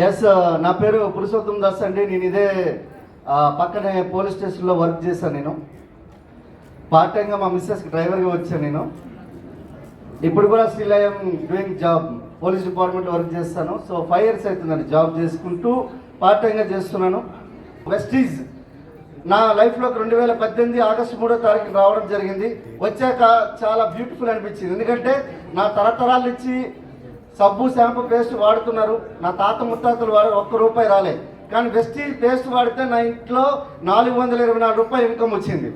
Yes, నా పేరు పురుషోత్తం దాస్ అండి. నేను ఇదే పక్కనే పోలీస్ స్టేషన్లో వర్క్ చేశాను. నేను పార్ట్ టైంగా మా మిస్సెస్కి డ్రైవర్గా వచ్చాను. నేను ఇప్పుడు కూడా still I'm doing job, police డిపార్ట్మెంట్లో వర్క్ చేస్తాను. సో 5 years అవుతుందండి జాబ్ చేసుకుంటూ పార్ట్ టైంగా చేస్తున్నాను. వెస్టీజ్ నా లైఫ్లోకి 2018 ఆగస్టు 3వ తారీఖున రావడం జరిగింది. వచ్చాక చాలా బ్యూటిఫుల్ అనిపించింది. ఎందుకంటే నా తరతరాల నుంచి సబ్బు షాంపూ పేస్ట్ వాడుతున్నారు. నా తాత ముత్తాతలు వాడు ₹1 రాలే. కానీ వెస్టీజ్ పేస్ట్ వాడితే నా ఇంట్లో ₹424 ఇన్కమ్ వచ్చింది.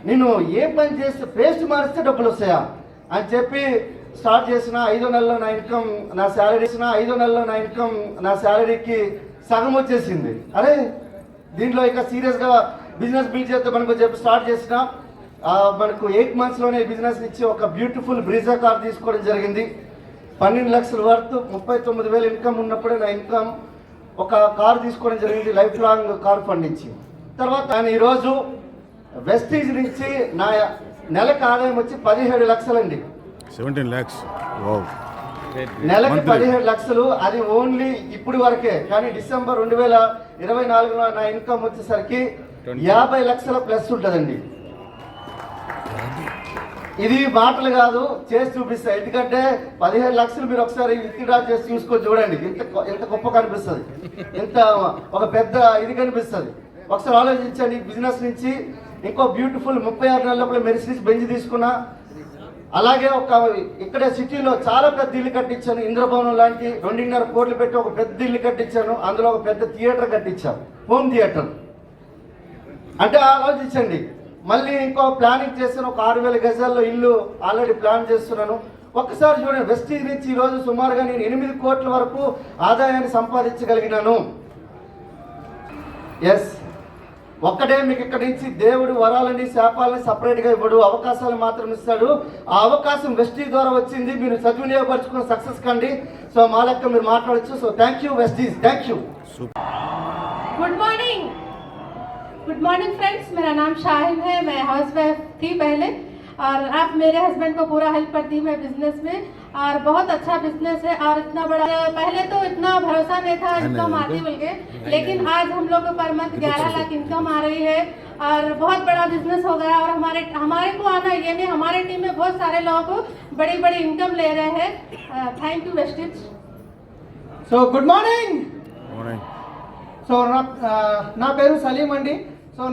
నేను ఏ పని చేస్తే పేస్ట్ మారిస్తే డబ్బులు వస్తాయా అని చెప్పి స్టార్ట్ చేసిన 5వ నెలలో నా శాలరీకి సగం వచ్చేసింది. అరే దీంట్లో ఇక సీరియస్గా బిజినెస్ బిల్డ్ చేస్తే మనకు చెప్పి స్టార్ట్ చేసిన మనకు 8 monthsలోనే బిజినెస్ ఇచ్చి ఒక బ్యూటిఫుల్ బ్రీజా కార్ తీసుకోవడం జరిగింది. 12 లక్షల వర్త్ 39,000 ఇన్కమ్ ఉన్నప్పుడే నా ఇన్కమ్ ఒక కారు తీసుకోవడం జరిగింది, లైఫ్ లాంగ్ కార్ ఫండ్ ఇచ్చి. తర్వాత నేను ఈరోజు వెస్టీజ్ నుంచి నా నెలకు ఆదాయం వచ్చి 17 లక్షలండి. 17 lakhs. నెలకి 17 లక్షలు. అది ఓన్లీ ఇప్పుడు వరకే. కానీ డిసెంబర్ 2024లో నా ఇన్కమ్ వచ్చేసరికి 50 లక్షల ప్లస్ ఉంటుందండి. ఇది మాటలు కాదు, చేసి చూపిస్తాయి. ఎందుకంటే 17 లక్షలు మీరు ఒకసారి విత్డ్రా చేసి చూసుకొని చూడండి, ఎంత గొప్ప కనిపిస్తుంది, ఎంత ఒక పెద్ద ఇది కనిపిస్తుంది. ఒకసారి ఆలోచించండి. బిజినెస్ నుంచి ఇంకో బ్యూటిఫుల్ 36 నెలల లోపల మెర్సిడీస్ బెంజ్ తీసుకున్నా. అలాగే ఇక్కడ సిటీలో చాలా పెద్ద ఇల్లు కట్టించాను. ఇంద్రభవనం లాంటి 2.5 కోట్లు పెట్టి ఒక పెద్ద ఇల్లు కట్టించాను. అందులో ఒక పెద్ద థియేటర్ కట్టించాను, హోమ్ థియేటర్. అంటే ఆలోచించండి. మళ్ళీ ఇంకో ప్లానింగ్ చేస్తాను, ఒక 6,000 గజాల్లో ఇల్లు ఆల్రెడీ ప్లాన్ చేస్తున్నాను. ఒక్కసారి చూడండి, వెస్టీజ్ నుంచి ఈరోజు సుమారుగా నేను 8 కోట్ల వరకు ఆదాయాన్ని సంపాదించగలిగినాను. ఎస్, ఒక్కటే మీకు ఇక్కడి నుంచి దేవుడు వరాలని శాపాలని సపరేట్గా ఇవ్వడు, అవకాశాలు మాత్రం ఇస్తాడు. ఆ అవకాశం వెస్టీజ్ ద్వారా వచ్చింది. మీరు సద్వినియోగపరచుకుని సక్సెస్ కండి. సో మా లెక్క మీరు మాట్లాడచ్చు. So thank you Vestige, thank you. Good morning friends, मेरा नाम शाहिन है. मैं हाउस वाइफ थी पहले और अब मेरे हस्बैंड को पूरा हेल्प करती हूँ मैं बिजनेस में. और बहुत अच्छा बिजनेस है और इतना बड़ा, पहले तो इतना भरोसा नहीं था इनकम आती बोल के, लेकिन आज हम लोग को पर मंथ 11 लाख इनकम आ रही है और बहुत बड़ा बिजनेस हो गया. और हमारे को आना ये नहीं, हमारे टीम में बहुत सारे लोग बड़ी बड़ी इनकम ले रहे हैं. Thank you Vestige. So good morning. So నా పేరు సలీం అండి. సో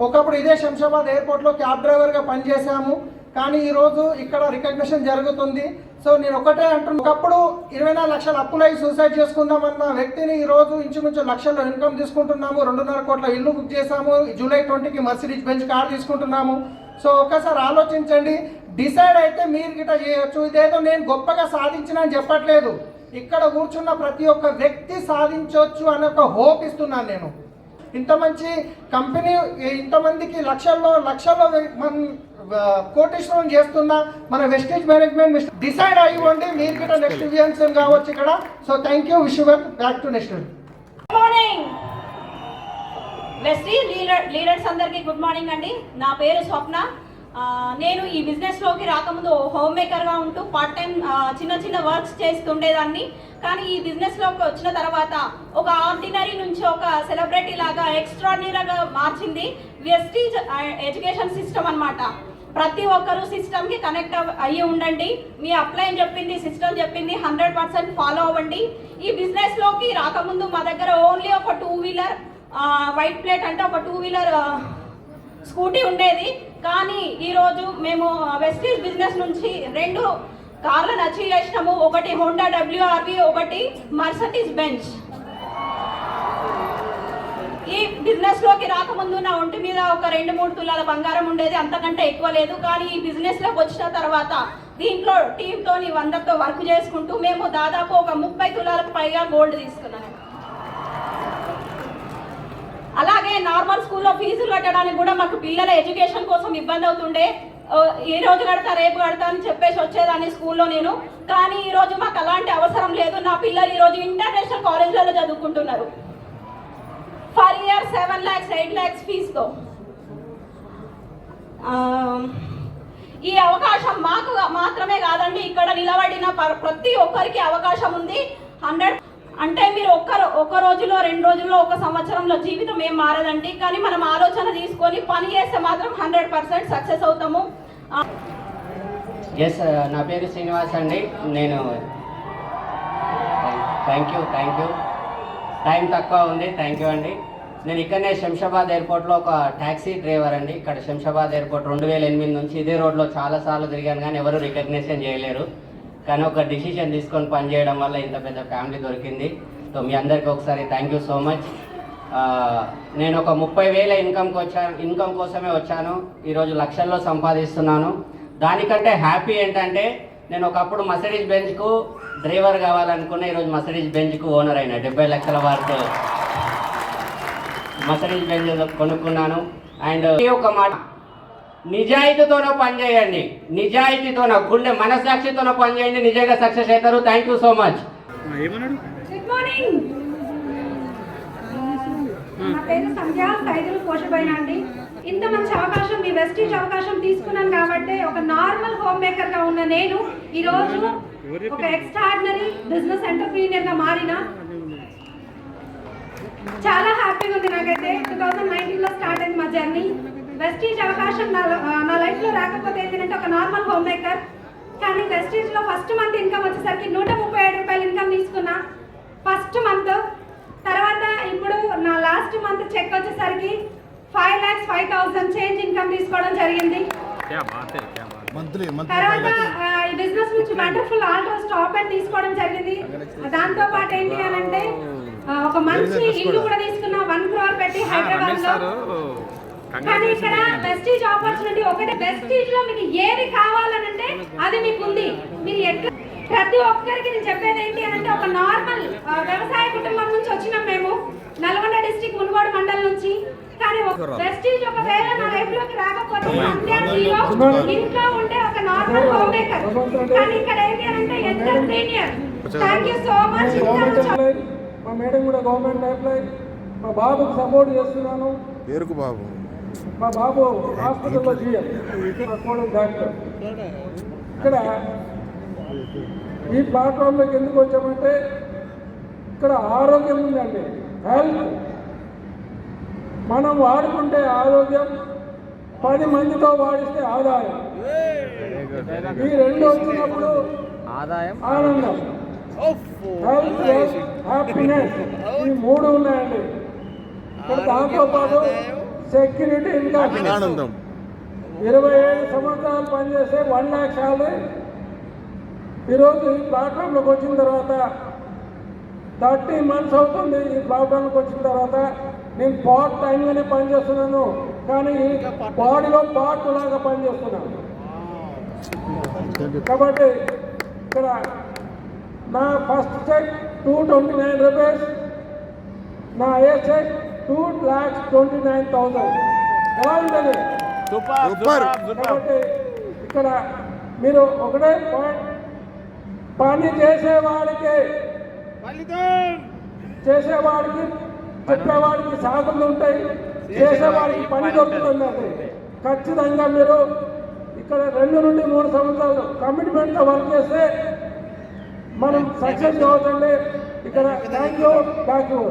ఒకప్పుడు ఇదే శంషాబాద్ ఎయిర్పోర్ట్లో క్యాబ్ డ్రైవర్గా పనిచేశాము. కానీ ఈరోజు ఇక్కడ రికగ్నిషన్ జరుగుతుంది. సో నేను ఒకటే అంటున్నాను, ఒకప్పుడు 24 లక్షల అప్పులై సూసైడ్ చేసుకుందామన్న వ్యక్తిని ఈరోజు ఇంచుమించు లక్షల్లో ఇన్కమ్ తీసుకుంటున్నాము. 2.5 కోట్ల ఇల్లు బుక్ చేశాము. జూలై 20కి మర్సిడీస్ బెంజ్ కార్ తీసుకుంటున్నాము. సో ఒకసారి ఆలోచించండి, డిసైడ్ అయితే మీరు గిట్ట చేయొచ్చు. ఇదేదో నేను గొప్పగా సాధించిన అని చెప్పట్లేదు. ఇక్కడ కూర్చున్న ప్రతి ఒక్క వ్యక్తి సాధించవచ్చు అనే ఒక హోప్ ఇస్తున్నాను నేను. ఇంత మంచి కంపెనీ ఇంతమందికి లక్షల్లో కోటేశ్వరం చేస్తున్న మన వెస్టేజ్ మేనేజ్మెంట్ డిసైడ్ అయ్యండి, మీరు గిట్ట నెక్స్ట్ విజన్స్ కావచ్చు ఇక్కడ. So thank you, wish you back to next. Good morning Vestige leaders అందరికీ గుడ్ మార్నింగ్ అండి. నా పేరు స్వప్న. నేను ఈ బిజినెస్లోకి రాకముందు హోమ్ మేకర్గా ఉంటూ పార్ట్ టైం చిన్న వర్క్స్ చేస్తుండేదాన్ని. కానీ ఈ బిజినెస్లోకి వచ్చిన తర్వాత ఒక ఆర్డినరీ నుంచి ఒక సెలబ్రిటీ లాగా ఎక్స్ట్రాడినరీగా మార్చింది వెస్టీజ్ ఎడ్యుకేషన్ సిస్టమ్ అన్నమాట. ప్రతి ఒక్కరూ సిస్టమ్కి కనెక్ట్ అయ్యి ఉండండి. మీ అప్లైన్ చెప్పింది, సిస్టమ్ చెప్పింది 100% ఫాలో అవ్వండి. ఈ బిజినెస్లోకి రాకముందు మా దగ్గర ఓన్లీ ఒక 2 వీలర్ వైట్ ప్లేట్ అంటే ఒక 2 వీలర్ స్కూటీ ఉండేది. కానీ ఈరోజు మేము వెస్టీజ్ బిజినెస్ నుంచి 2 కార్లను అచీవ్ చేసినాము. ఒకటి హోండా WRV, ఒకటి మర్సిడీస్ బెంజ్. ఈ బిజినెస్లోకి రాకముందు నా ఒంటి మీద ఒక 2-3 తులాల బంగారం ఉండేది, అంతకంటే ఎక్కువ లేదు. కానీ ఈ బిజినెస్లోకి వచ్చిన తర్వాత దీంట్లో టీంతో 100తో వర్క్ చేసుకుంటూ మేము దాదాపు ఒక 30 తులాలకు పైగా గోల్డ్ తీసుకున్నాను. అలాగే నార్మల్ స్కూల్లో ఫీజులు కట్టడానికి కూడా మాకు పిల్లల ఎడ్యుకేషన్ కోసం ఇబ్బంది అవుతుండే. ఈ రోజు కడతా రేపు కడతా అని చెప్పేసి వచ్చేదాన్ని స్కూల్లో నేను. కానీ ఈరోజు మాకు అలాంటి అవసరం లేదు. నా పిల్లలు ఈరోజు ఇంటర్నేషనల్ కాలేజ్లలో చదువుకుంటున్నారు. For year 7 lakhs 8 lakhs ఫీజుతో. ఈ అవకాశం మాకు మాత్రమే కాదండి, ఇక్కడ నిలబడిన ప్రతి ఒక్కరికి అవకాశం ఉంది. 100 అంటే మీరు ఒక్క రోజులో 2 రోజుల్లో 1 సంవత్సరంలో జీవితం ఏం మారదండి. కానీ మనం ఆలోచన తీసుకొని పని చేస్తే మాత్రం 100% సక్సెస్ అవుతాము. ఎస్, నా పేరు శ్రీనివాస్ అండి. నేను థ్యాంక్ యూ టైం తక్కువ ఉంది. థ్యాంక్ యూ అండి. నేను ఇక్కడనే శంషాబాద్ ఎయిర్పోర్ట్లో ఒక ట్యాక్సీ డ్రైవర్ అండి. ఇక్కడ శంషాబాద్ ఎయిర్పోర్ట్ 2008 నుంచి ఇదే రోడ్లో చాలాసార్లు తిరిగాను, కానీ ఎవరు రికగ్నిషన్ చేయలేరు. కానీ ఒక డిసిషన్ తీసుకొని పనిచేయడం వల్ల ఇంత పెద్ద ఫ్యామిలీ దొరికింది. సో మీ అందరికీ ఒకసారి థ్యాంక్ యూ సో మచ్. నేను ఒక 30,000 ఇన్కమ్ కోసమే వచ్చాను. ఈరోజు లక్షల్లో సంపాదిస్తున్నాను. దానికంటే హ్యాపీ ఏంటంటే నేను ఒకప్పుడు మర్సిడీస్ బెంజ్కు డ్రైవర్ కావాలనుకున్న, ఈరోజు మర్సిడీస్ బెంజ్కు ఓనర్ అయినా. 70 లక్షల వరకు మర్సిడీస్ బెంజ్ కొనుక్కున్నాను. అండ్ ఒక మాట, నిజాయితీతోనో పనిచేయండి, నిజాయితీతోనో గుండె మనసాక్షితోనో పనిచేయండి, నిజంగా సక్సెస్ అవుతారు. Thank you so much. Good morning. నా పేరు సంధ్య, సైదులు పోషబోయిన అండి. ఇంత మంచి అవకాశం, మీ వెస్టీజ్ అవకాశం తీసుకున్నాను కాబట్టి ఒక నార్మల్ హోమ్ మేకర్గా ఉన్న నేను ఈరోజు ఒక ఎక్స్ట్రాడినరీ బిజినెస్ ఎంటర్ప్రీనియర్గా మారిన. చాలా హ్యాపీగా ఉంది నాకైతే. 2019లో స్టార్ట్ అయింది మా జర్నీ. వెస్టీజ్ అవకాశం నా లైఫ్లో రాకపోతే ఏంటంటే ఒక నార్మల్ హోమ్ మేకర్, కానీ వెస్టీజ్లో ఫస్ట్ మంత్ ఇన్కమ్ వచ్చేసరికి 137 రూపాయలు ఇన్కమ్ తీసుకున్నా ఫస్ట్ మంత్. తర్వాత ఇప్పుడు నా లాస్ట్ మంత్ చెక్ వచ్చేసరికి 5,05,000 చేంజ్ ఇన్కమ్ తీసుకోవడం జరిగింది. తర్వాత ఈ బిజినెస్ నుంచి వండర్ఫుల్ ఆల్ట్రోస్ టాప్ అండ్ తీసుకోవడం జరిగింది. దాంతో పాటు ఏంటి అని అంటే ఒక మంచి ఇల్లు కూడా తీసుకున్నా 1 crore పెట్టి హైదరాబాద్ లో. కానీ ఇక్కడ వెస్టీజ్ ఆపర్చునిటీ ఒకటే. వెస్టీజ్ లో మీకు ఏది కావాలనంటే అది మీకు ఉంది. మీరు ఎట్లా ప్రతి ఒక్కరికి నేను చెప్పేది ఏంటి అని అంటే ఒక నార్మల్ వ్యవసాయ కుటుంబం నుంచి వచ్చినాం మేము, నల్గొండ డిస్ట్రిక్ట్ మునుగోడు మండలం నుంచి. కానీ వెస్టీజ్ ఒకవేళ నా లైఫ్ లోకి రాకపోతే ఇంట్లో ఉండే ఒక నార్మల్ హోమ్ మేకర్. కానీ ఇక్కడ ఏంటి అని అంటే entrepreneur. Thank you so much. మా మేడం కూడా గవర్నమెంట్ ఎంప్లాయ్. మా బాబుకి సపోర్ట్ చేస్తున్నాను. పేరుకు బాబు, మా బాబు హాస్పిటల్లో జీఎం, మా కోడలు డాక్టర్. ఇక్కడ ఈ ప్లాట్ఫామ్లోకి ఎందుకు వచ్చామంటే ఇక్కడ ఆరోగ్యం ఉందండి, హెల్త్. మనం వాడుకుంటే ఆరోగ్యం, 10 మందితో వాడిస్తే ఆదాయం. ఈ రెండు వచ్చినప్పుడు ఆనందం, హెల్త్, హ్యాపీనెస్, ఈ 3 ఉన్నాయండి. ఇక్కడ దాంతోపాటు సెక్యూరిటీ, ఇన్కమ్. 27 సంవత్సరాలు పనిచేస్తే 1 lakh శాలరీ. ఈరోజు ఈ ప్లాట్ఫామ్లోకి వచ్చిన తర్వాత 30 months అవుతుంది. ఈ ప్లాట్ఫామ్లోకి వచ్చిన తర్వాత నేను పార్ట్ టైంగానే పనిచేస్తున్నాను, కానీ బాడీలో పార్ట్ లాగా పనిచేస్తున్నాను. కాబట్టి ఇక్కడ నా ఫస్ట్ చెక్ 229 రూపీస్, నా ఏ చెక్ 2,29,000. ఎలా ఉంటుంది? కాబట్టి ఇక్కడ మీరు ఒకటే పాయింట్, పని చేసేవాడికి చెప్పేవాడికి సాగులు ఉంటాయి, చేసేవాడికి పని దొరుకుతుందండి. ఖచ్చితంగా మీరు ఇక్కడ 2 నుండి 3 సంవత్సరాలు కమిట్మెంట్తో వర్క్ చేస్తే మనం సక్సెస్ కావచ్చండి. ఇక్కడ థ్యాంక్ యూ.